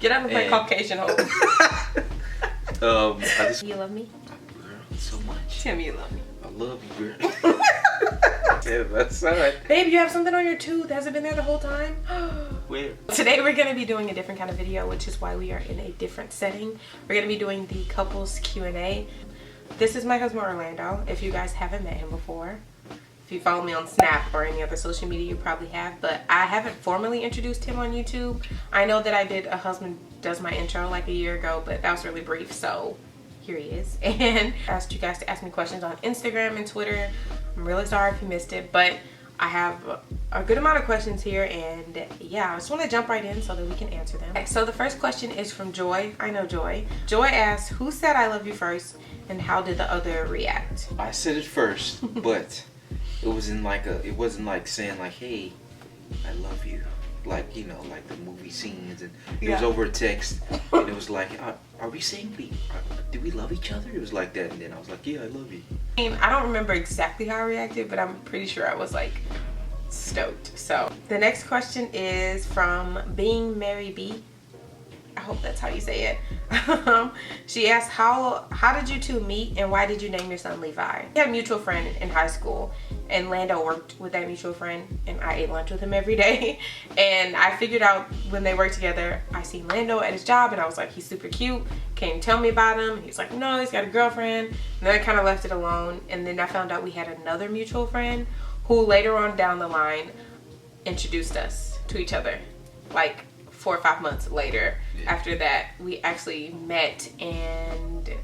Get out of my Caucasian hole. You love me? Girl, so much. Tell me you love me. I love you, girl. Yeah, that's alright. Babe, you have something on your tooth. Has it been there the whole time? Where? Today we're going to be doing a different kind of video, which is why we are in a different setting. We're going to be doing the couples Q&A. This is my husband Orlando, if you guys haven't met him before. If you follow me on Snap or any other social media, you probably have, but I haven't formally introduced him on YouTube. I know that I did A Husband Does My Intro like a year ago, but that was really brief, so here he is. And I asked you guys to ask me questions on Instagram and Twitter. I'm really sorry if you missed it, but I have a good amount of questions here, and yeah, I just want to jump right in so that we can answer them. Okay, so the first question is from Joy. I know Joy. Joy asks, who said I love you first, and how did the other react? I said it first, but it wasn't like saying like, hey, I love you. Like, you know, like the movie scenes, and it was over a text, and it was like, are we saying do we love each other? It was like that, and then I was like, yeah, I love you. I mean, I don't remember exactly how I reacted, but I'm pretty sure I was like stoked. So the next question is from Being Mary B. I hope that's how you say it. She asked, how did you two meet, and why did you name your son Levi? We had a mutual friend in high school, and Lando worked with that mutual friend, and I ate lunch with him every day. And I figured out when they worked together, I seen Lando at his job, and I was like, he's super cute. Can you tell me about him? He's like, no, he's got a girlfriend. And then I kind of left it alone, and then I found out we had another mutual friend who later on down the line introduced us to each other. Like 4 or 5 months later, after that, we actually met, and The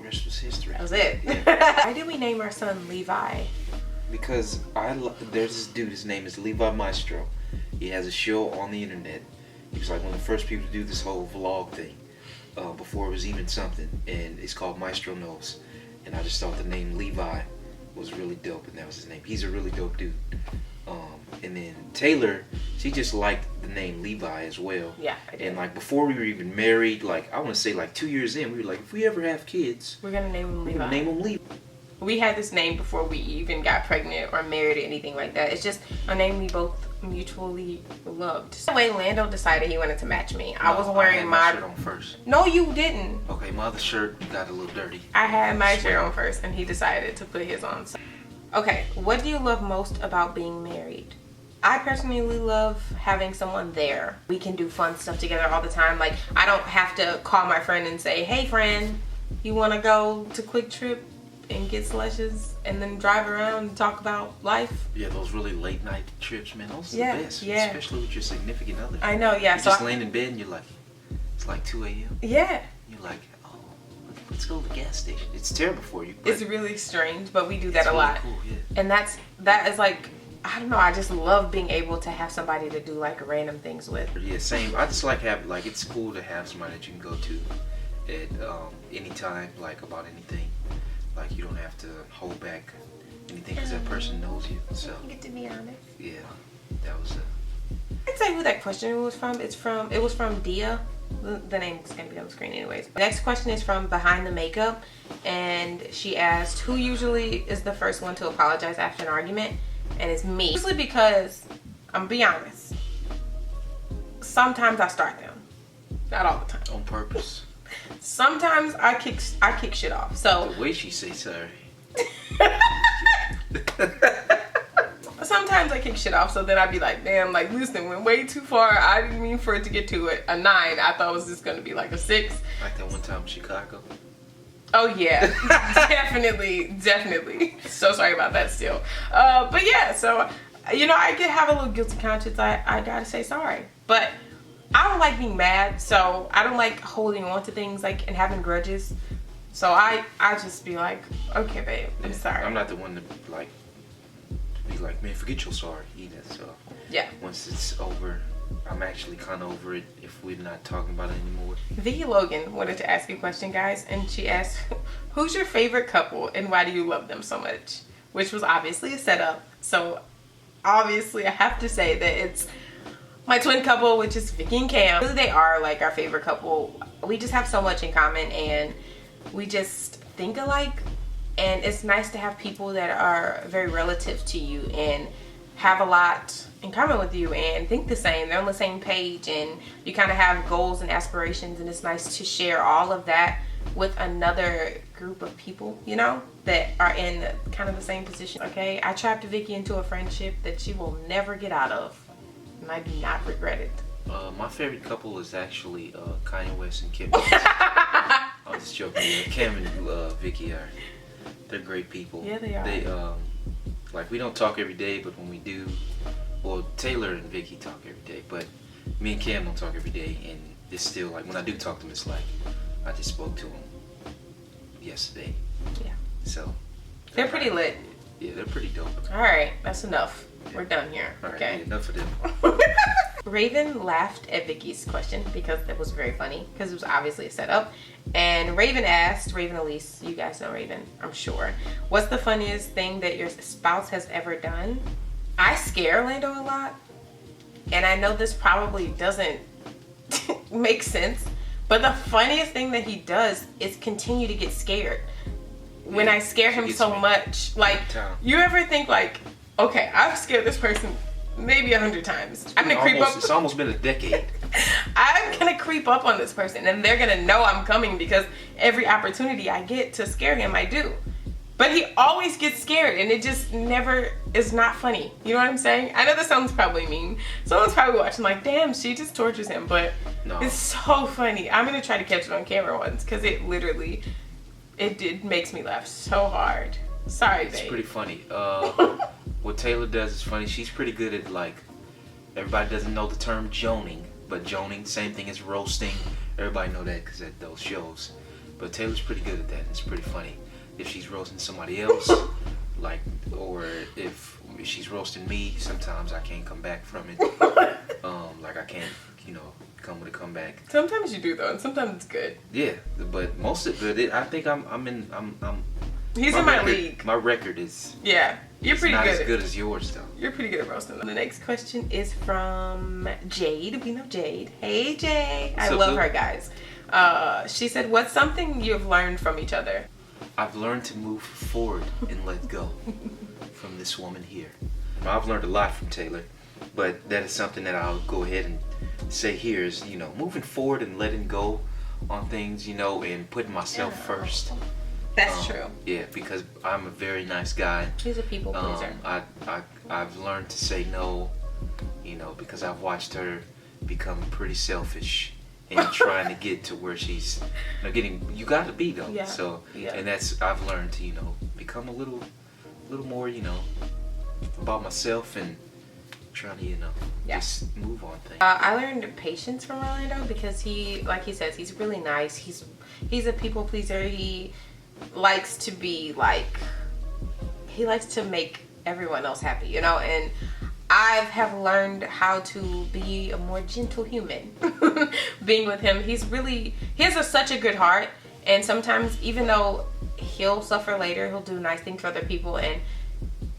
rest was history. that was it. Yeah. Why did we name our son Levi? Because there's this dude, his name is Levi Maestro. He has a show on the internet. He was like one of the first people to do this whole vlog thing, before it was even something, and it's called Maestro Knows. And I just thought the name Levi was really dope, and that was his name. He's a really dope dude. And then Taylor, she just liked the name Levi as well. Yeah, I did. And like before we were even married, like I want to say like 2 years in, we were like, if we ever have kids, we're gonna name him Levi. Name him Levi. We had this name before we even got pregnant or married or anything like that. It's just a name we both mutually loved. The way Lando decided he wanted to match me, I was wearing my shirt on first. No, you didn't. Okay, my other shirt got a little dirty. I had my shirt on first, and he decided to put his on. Okay, what do you love most about being married? I personally love having someone there. We can do fun stuff together all the time. Like, I don't have to call my friend and say, hey friend, you want to go to Quick Trip and get slushes and then drive around and talk about life? Yeah, those really late night trips, man, those are the best. Yeah. Especially with your significant other. I know, yeah. You just laying in bed and you're like, it's like 2 a.m. Yeah. You're like, oh, let's go to the gas station. It's terrible for you. It's really strange, but we do that a really lot. Cool, yeah. And that is like, I don't know, I just love being able to have somebody to do like random things with. Yeah, same. I just like having, like, it's cool to have somebody that you can go to at any time, like about anything. Like, you don't have to hold back anything because that person knows you. So You get to be honest. yeah, that was I'd say who that question was from. It was from Dia. The name is gonna be on the screen anyways. The next question is from Behind the Makeup, and she asked, who usually is the first one to apologize after an argument? And it's me. Usually because, I'm gonna be honest, sometimes I start them. Not all the time. on purpose. Sometimes I kick shit off. So The way she say sorry. sometimes I kick shit off, so then I'd be like, damn, like, listen, went way too far. I didn't mean for it to get to a 9. I thought it was just gonna be like a 6. Like that one time in Chicago. Oh yeah, definitely. So sorry about that still. But yeah, so, you know, I could have a little guilty conscience. I gotta say sorry. But I don't like being mad, so I don't like holding on to things like and having grudges. So I just be like, okay babe, I'm sorry. I'm not the one to like be like, man, forget your sorry either. So yeah. once it's over, I'm actually kind of over it if we're not talking about it anymore. Vicky Logan wanted to ask you a question, guys, and she asked, who's your favorite couple and why do you love them so much? Which was obviously a setup. So obviously I have to say that it's my twin couple, which is Vicky and Cam. Really, they are like our favorite couple. We just have so much in common, and we just think alike, and it's nice to have people that are very relative to you and have a lot in common with you and think the same. They're on the same page, and you kind of have goals and aspirations, and it's nice to share all of that with another group of people, you know, that are in kind of the same position. Okay, I trapped Vicky into a friendship that she will never get out of, and I do not regret it. My favorite couple is actually Kanye West and Kim. I'm just joking. Kim and Vicky they're great people. Yeah, they are. They like, we don't talk every day, but when we do, well, Taylor and Vicky talk every day, but me and Cam don't talk every day, and it's still like, when I do talk to them, it's like I just spoke to them yesterday. Yeah. So they're pretty lit. Yeah, they're pretty dope. All right, that's enough. We're done here. All right, Okay. yeah, enough of them. Raven laughed at Vicky's question because it was very funny, because it was obviously a setup. And Raven asked, Raven Elise, you guys know Raven, I'm sure, what's the funniest thing that your spouse has ever done? I scare Lando a lot, and I know this probably doesn't make sense, but the funniest thing that he does is continue to get scared. When I scare him so much, like, you ever think like, okay, I've scared this person maybe 100 times. I'm gonna creep up. It's almost been a decade. I'm gonna creep up on this person, and they're gonna know I'm coming because every opportunity I get to scare him, I do. But he always gets scared, and it just never is not funny. You know what I'm saying? I know this sounds probably mean. Someone's probably watching like, damn, she just tortures him, but No. It's so funny. I'm gonna try to catch it on camera once, because it literally, it makes me laugh so hard. Sorry, babe. It's pretty funny. What Taylor does is funny. She's pretty good at, like, everybody doesn't know the term joning, but joning, same thing as roasting. Everybody know that because at those shows. But Taylor's pretty good at that. It's pretty funny. If she's roasting somebody else, like, or if she's roasting me, sometimes I can't come back from it. Like, I can't, come with a comeback. Sometimes you do though, and sometimes it's good. Yeah, but most of it, I think I'm He's in my league. My record is. Yeah, you're pretty not good. as good as yours though. You're pretty good at roasting. The next question is from Jade. We know Jade. Hey Jade. I love her, guys. She said, what's something you've learned from each other? I've learned to move forward and let go from this woman here. I've learned a lot from Taylor, but that is something that I'll go ahead and say here is, moving forward and letting go on things, and putting myself first. That's true. Yeah, because I'm a very nice guy. He's a people pleaser. I've learned to say no, because I've watched her become pretty selfish and trying to get to where she's you gotta be though. Yeah. So yeah. And I've learned to, become a little more, about myself and trying to, just move on things. I learned patience from Orlando because he, like he says, he's really nice. He's a people pleaser. He likes to be he likes to make everyone else happy, and I have learned how to be a more gentle human being with him. He has such a good heart, and sometimes even though he'll suffer later, he'll do nice things for other people, and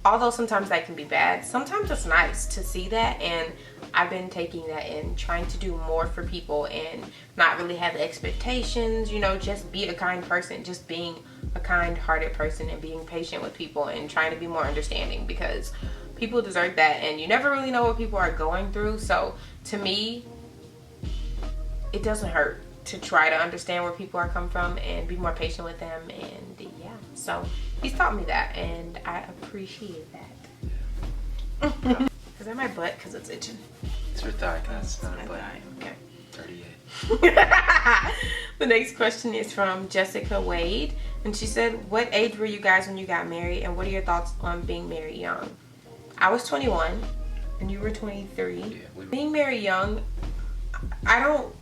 although sometimes that can be bad, sometimes it's nice to see that, and I've been taking that and trying to do more for people and not really have expectations, just be a kind person, just being a kind-hearted person and being patient with people and trying to be more understanding, because people deserve that, and you never really know what people are going through. So to me, it doesn't hurt to try to understand where people are coming from and be more patient with them, and yeah, so he's taught me that, and I appreciate that. Is that my butt? Because it's itching. It's her thigh, guys. It's not my her butt. thigh. Okay. 38. The next question is from Jessica Wade, and she said, what age were you guys when you got married, and what are your thoughts on being married young? I was 21 and you were 23. Yeah, Being married young, I don't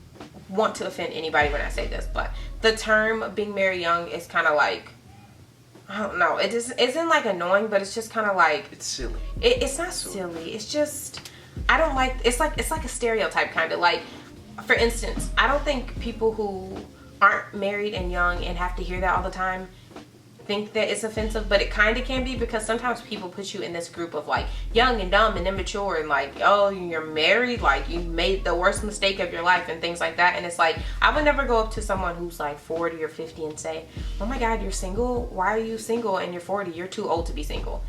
want to offend anybody when I say this, but the term being married young is kind of like, I don't know, it isn't like annoying, but it's just kind of like, it's silly. It's not silly. It's just, I don't like, it's like a stereotype kind of. Like, for instance, I don't think people who aren't married and young and have to hear that all the time think that it's offensive, but it kind of can be, because sometimes people put you in this group of like young and dumb and immature and like, oh, you're married, like you made the worst mistake of your life and things like that. And it's like, I would never go up to someone who's like 40 or 50 and say, oh my god, you're single? Why are you single and you're 40? You're too old to be single.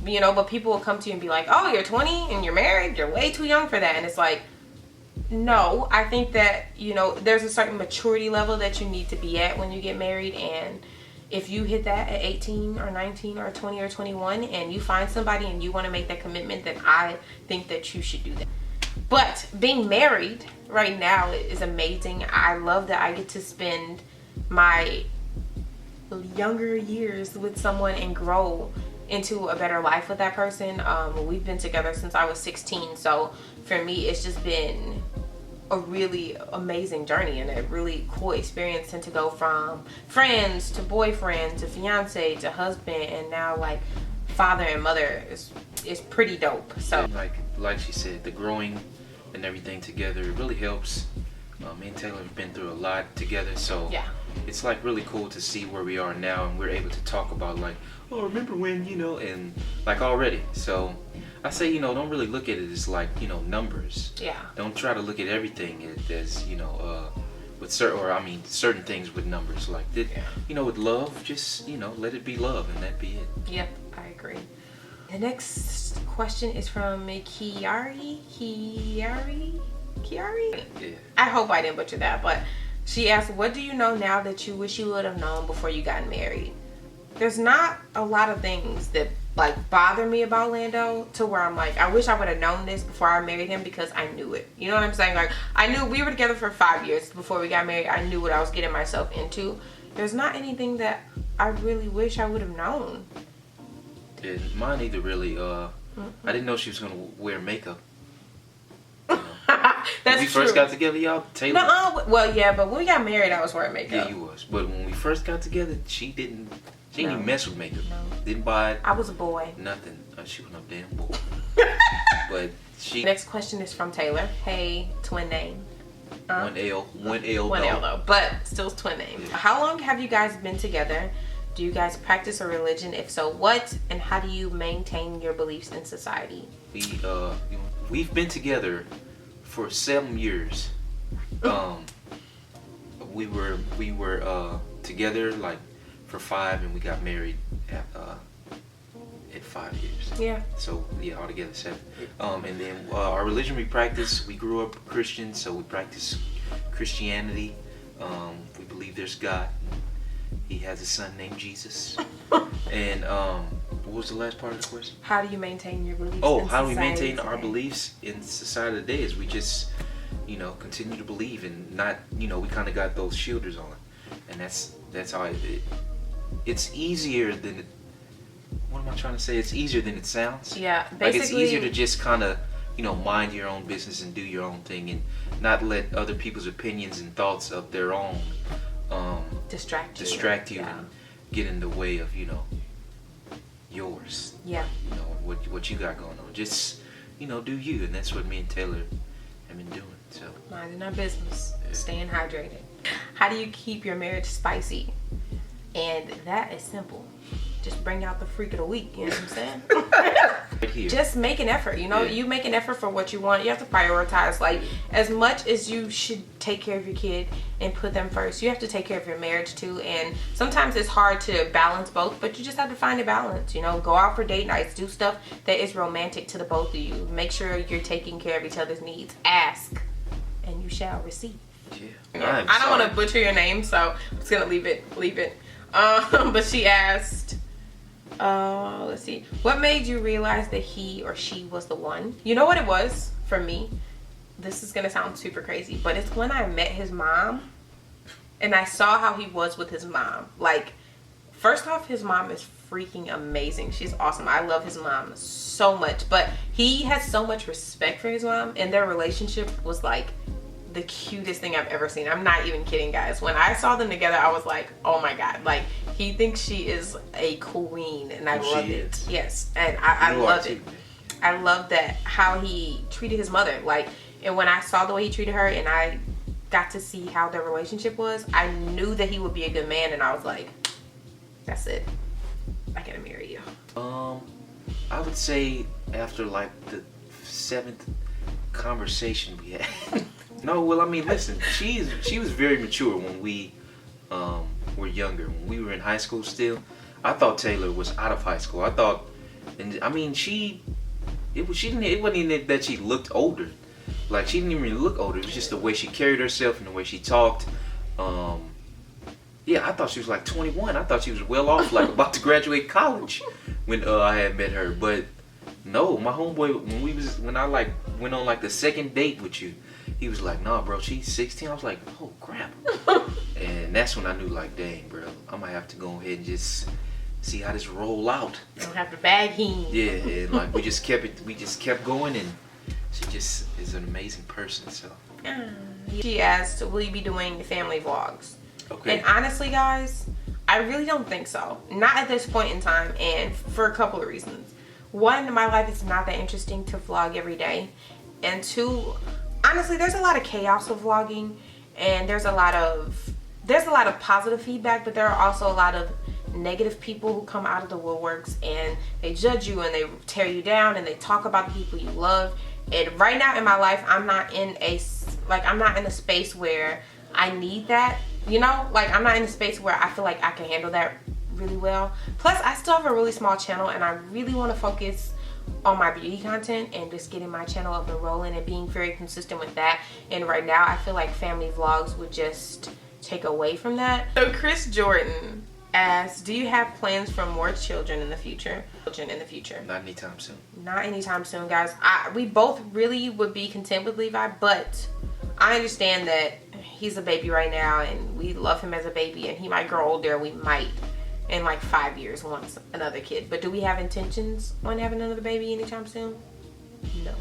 you know, but people will come to you and be like, oh, you're 20 and you're married, you're way too young for that. And it's like, no, I think that, you know, there's a certain maturity level that you need to be at when you get married. And if you hit that at 18 or 19 or 20 or 21 and you find somebody and you want to make that commitment, then I think that you should do that. But being married right now is amazing. I love that I get to spend my younger years with someone and grow into a better life with that person. We've been together since I was 16, so for me it's just been a really amazing journey and a really cool experience, and to go from friends to boyfriend to fiance to husband and now like father and mother is pretty dope. So like she said, the growing and everything together, it really helps. Me and Taylor have been through a lot together, so yeah, it's like really cool to see where we are now, and we're able to talk about like, oh, remember when, you know, and like already. So I say, you know, don't really look at it as like, you know, numbers. Yeah. Don't try to look at everything as, you know, with certain things with numbers. Like that, you know, with love, just, you know, let it be love and that be it. Yep, I agree. The next question is from Kiari. Yeah. I hope I didn't butcher that, but she asked, what do you know now that you wish you would have known before you got married? There's not a lot of things that like bother me about Lando to where I'm like, I wish I would have known this before I married him, because I knew it. You know what I'm saying? Like, I knew we were together for 5 years before we got married. I knew what I was getting myself into. There's not anything that I really wish I would have known. Yeah, mine either really. I didn't know she was gonna wear makeup. You know? That's when we true. first got together, y'all, Taylor. Well, yeah, but when we got married, I was wearing makeup. Yeah, you was. But when we first got together, she didn't even mess with makeup. No. Didn't buy it. I was a boy. Nothing. She was no damn boy. But she. Next question is from Taylor. Hey, twin name. One L though, but still twin name. Yeah. How long have you guys been together? Do you guys practice a religion? If so, what? And how do you maintain your beliefs in society? We've been together for 7 years. We were together like for 5, and we got married at 5 years. Yeah. So yeah, altogether 7. And then our religion we practice. We grew up Christian, so we practice Christianity. We believe there's God. He has a son named Jesus. And what was the last part of the question? How do you maintain your beliefs? Oh, in how do we society maintain today? our beliefs in society today? Is we just, you know, continue to believe and not, you know, we kind of got those shielders on, and that's how it's easier than it. What am I trying to say? It's easier than it sounds. Yeah, Like basically. it's easier to just kind of, you know, mind your own business and do your own thing, and not let other people's opinions and thoughts of their own distract you Yeah. and get in the way of, you know, yours. Yeah. You know what you got going on. Just, you know, do you, and that's what me and Taylor have been doing. So Minding our business. Yeah. Staying hydrated. How do you keep your marriage spicy? And that is simple. Just bring out the freak of the week. You know what I'm saying? right here. Just make an effort. You know, Yeah. you make an effort for what you want. You have to prioritize. Like, as much as you should take care of your kid and put them first, you have to take care of your marriage too. And sometimes it's hard to balance both, but you just have to find a balance. You know, go out for date nights, do stuff that is romantic to the both of you. Make sure you're taking care of each other's needs. Ask, and you shall receive. Yeah. I don't want to butcher your name, so I'm just gonna leave it. But she asked, let's see, what made you realize that he or she was the one? You know what it was for me? This is gonna sound super crazy, but it's when I met his mom and I saw how he was with his mom. Like, first off, his mom is freaking amazing. She's awesome. I love his mom so much, but he has so much respect for his mom, and their relationship was like the cutest thing I've ever seen. I'm not even kidding, guys. When I saw them together, I was like, oh my god, like, he thinks she is a queen, and I love it. Yes, and I love it. I love that, how he treated his mother. Like, and when I saw the way he treated her and I got to see how their relationship was, I knew that he would be a good man, and I was like, that's it, I gotta marry you. I would say after like the 7th conversation we had. No, well, I mean, listen, she was very mature when we were younger. When we were in high school still, I thought Taylor was out of high school. I thought And I mean, it wasn't even that she looked older. Like, she didn't even really look older. It was just the way she carried herself and the way she talked. Yeah, I thought she was like 21. I thought she was well off, like about to graduate college when I had met her. But no, my homeboy, when I like went on like the second date with you, he was like, "Nah, bro, she's 16." I was like, "Oh crap!" And that's when I knew, like, dang, bro, I'm gonna have to go ahead and just see how this roll out. You don't have to bag him. Yeah, and like we just kept going, and she just is an amazing person. So. She asked, "Will you be doing family vlogs?" Okay. And honestly, guys, I really don't think so. Not at this point in time, and for a couple of reasons. One, my life is not that interesting to vlog every day. And two, honestly, there's a lot of chaos with vlogging, and there's a lot of positive feedback, but there are also a lot of negative people who come out of the woodworks and they judge you and they tear you down and they talk about the people you love. And right now in my life, I'm not in a space where I need that. You know, like, I'm not in a space where I feel like I can handle that really well. Plus, I still have a really small channel, and I really want to focus on my beauty content and just getting my channel up and rolling and being very consistent with that. And right now, I feel like family vlogs would just take away from that. So Chris Jordan asks, "Do you have plans for more children in the future?" Not anytime soon. Not anytime soon, guys. We both really would be content with Levi, but I understand that he's a baby right now and we love him as a baby, and he might grow older. We might in like 5 years want another kid. But do we have intentions on having another baby anytime soon? No,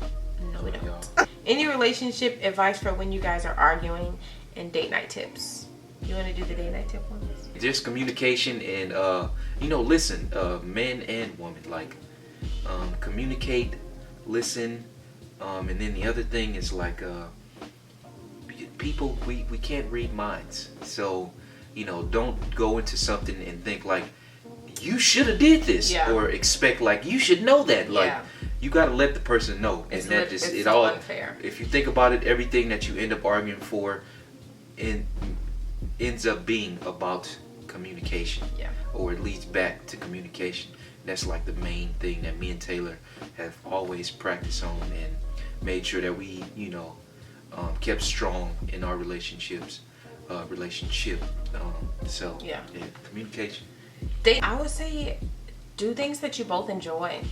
we don't. Any relationship advice for when you guys are arguing, and date night tips? You want to do the date night tip ones? Just communication and listen, men and women, like, communicate, listen, and then the other thing is like, people, we can't read minds, so don't go into something and think like you should have did this, or expect like you should know that. Like, you got to let the person know, and that just it all unfair. If you think about it, everything that you end up arguing for ends up being about communication, or it leads back to communication. That's like the main thing that me and Taylor have always practiced on and made sure that we kept strong in our relationship. Communication. I would say do things that you both enjoy.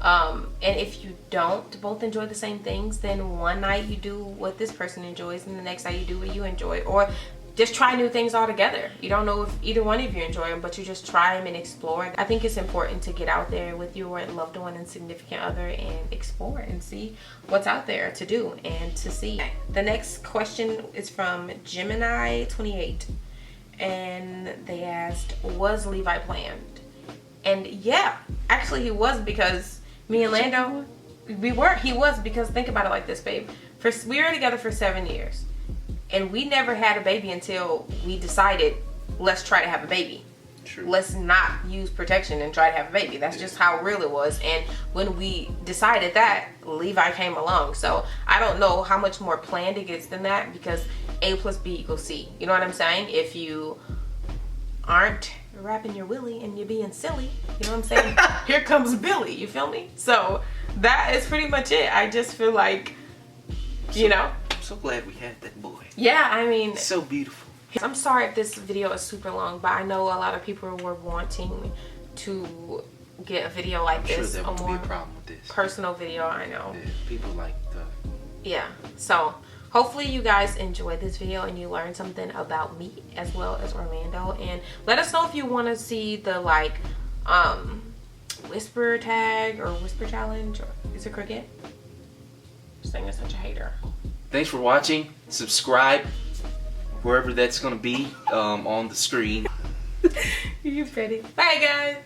And if you don't both enjoy the same things, then one night you do what this person enjoys and the next night you do what you enjoy. Or just try new things altogether. You don't know if either one of you enjoy them, but you just try them and explore. I think it's important to get out there with your loved one and significant other and explore and see what's out there to do and to see. The next question is from Gemini28, and they asked, "Was Levi planned?" And yeah, actually he was, because me and Lando, he was, because think about it like this, babe. We were together for 7 years. And we never had a baby until we decided, let's try to have a baby. True. Let's not use protection and try to have a baby. That's just how real it was. And when we decided that, Levi came along. So I don't know how much more planned it gets than that, because A plus B equals C. You know what I'm saying? If you aren't wrapping your willy and you're being silly, you know what I'm saying? Here comes Billy, you feel me? So that is pretty much it. I just feel like, I'm so glad we had that boy. Yeah, I mean, so beautiful. I'm sorry if this video is super long, but I know a lot of people were wanting to get a video like this. Sure, there won't be a problem with this. Personal video, I know. Yeah, people like the. Yeah, so hopefully you guys enjoyed this video and you learned something about me as well as Orlando. And let us know if you want to see the whisper tag or whisper challenge, or is it cricket? This thing is such a hater. Thanks for watching. Subscribe wherever that's gonna be on the screen. You petty. Bye guys.